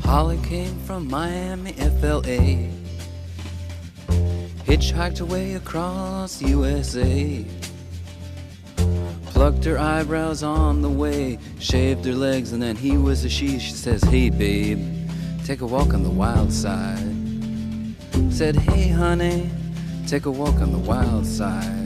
Holly came from Miami, FLA, hitchhiked away across USA, plucked her eyebrows on the way, shaved her legs, and then he was a she. She says, hey babe, take a walk on the wild side. Said, hey honey, take a walk on the wild side.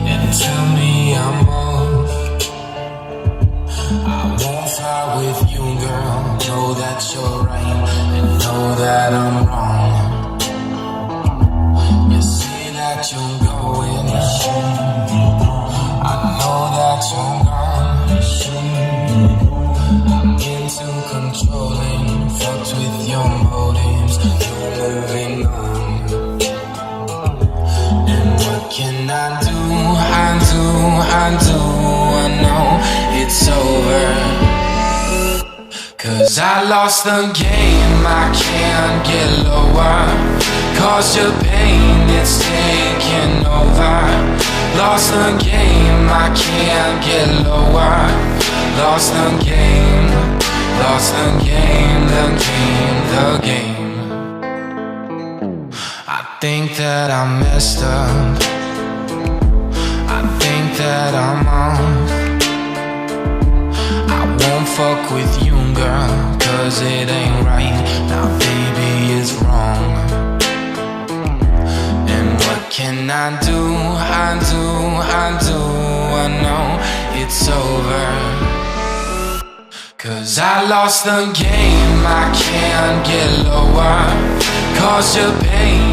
And tell me I'm off. I won't fight with you, girl. Know that you're right and know that I'm wrong. You say that you're going, I know that you're gone. I'm into controlling, fucked with your motives. You're moving on. Can I do, I know it's over. 'Cause I lost the game, I can't get lower. Caused your pain, it's taking over. Lost the game, I can't get lower. Lost the game, lost the game, the game. I think that I messed up. I think that I'm off. I won't fuck with you, girl, 'cause it ain't right. Now baby, it's wrong. And what can I do? I know it's over. 'Cause I lost the game, I can't get lower. Caused your pain,